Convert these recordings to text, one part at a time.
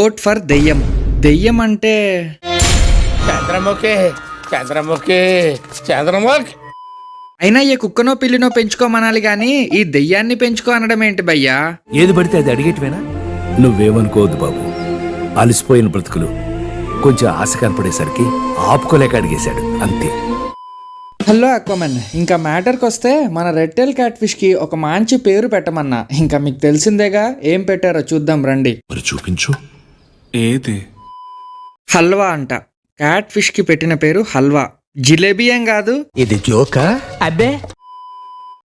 Vote for దెయ్యం. దెయ్యం అంటే చంద్రముఖి చంద్రముఖి చంద్రముఖి. అయినా ఈ కుక్కనో పిల్లినో పెంచుకోమనాలి గాని ఈ దెయ్యాన్ని పెంచుకో అనడం ఏంటి భయ్యా? ఏది పడితే అది అడిగేటివేనా? నువ్వేమనుకోవద్దు బాబు, అలసిపోయిన బ్రతుకులు కొంచెం ఆశ కనపడేసరికి ఆపుకోలేక అడిగేశాడు అంతే. హలో అక్వామన్, ఇంకా మ్యాటర్కి వస్తే మన రెడ్ టైల్ క్యాట్ ఫిష్ కి ఒక మంచి పేరు పెట్టమన్నా. ఇంకా మీకు తెలిసిందేగా, ఏం పెట్టారో చూద్దాం రండి. మరి చూపించు. ఏది? హల్వా అంట. క్యాట్ ఫిష్ కి పెట్టిన పేరు హల్వా. జిలేబీ ఏం కాదు. ఇది జోకా? అబ్బే,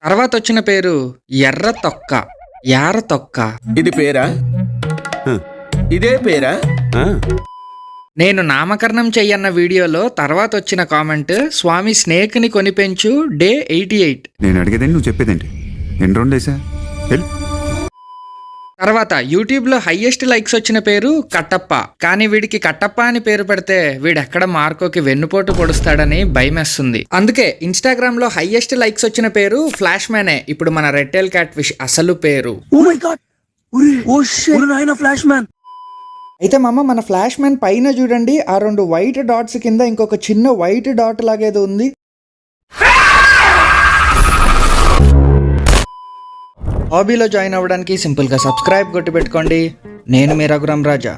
తర్వాత వచ్చిన పేరు ఎర్ర తొక్క. యార తొక్క. ఇది పేరా? ఇదే పేరా? నేను నామకరణం చెయ్యన్న వీడియోలో తర్వాత వచ్చిన కామెంట్, స్వామి స్నేక్ ని కొని పెంచు డే 88. నేను అడిగేదేంటి, నువ్వు చెప్పేదేంటి? ఎన్ని రోజులు వేసా? తర్వాత యూట్యూబ్ లో హైయెస్ట్ లైక్స్ వచ్చిన పేరు కట్టప్ప. కానీ వీడికి కట్టప్ప అని పేరు పెడితే వీడెక్కడ మార్కోకి వెన్నుపోటు పొడుస్తాడని భయమేస్తుంది. అందుకే ఇన్స్టాగ్రామ్ లో హైయెస్ట్ లైక్స్ వచ్చిన పేరు ఫ్లాష్ మ్యానే. ఇప్పుడు మన రెడ్ టైల్ క్యాట్ ఫిష్ అసలు పేరు. అయితే మామ, మన ఫ్లాష్ మ్యాన్ పైన చూడండి, ఆ 2 వైట్ డాట్స్ కింద ఇంకొక చిన్న వైట్ డాట్ లాగేదో ఉంది. హాబీలో జాయిన్ అవ్వడానికి సింపుల్గా సబ్స్క్రైబ్ కొట్టి పెట్టుకోండి. నేను మీ రఘురామ్ రాజా.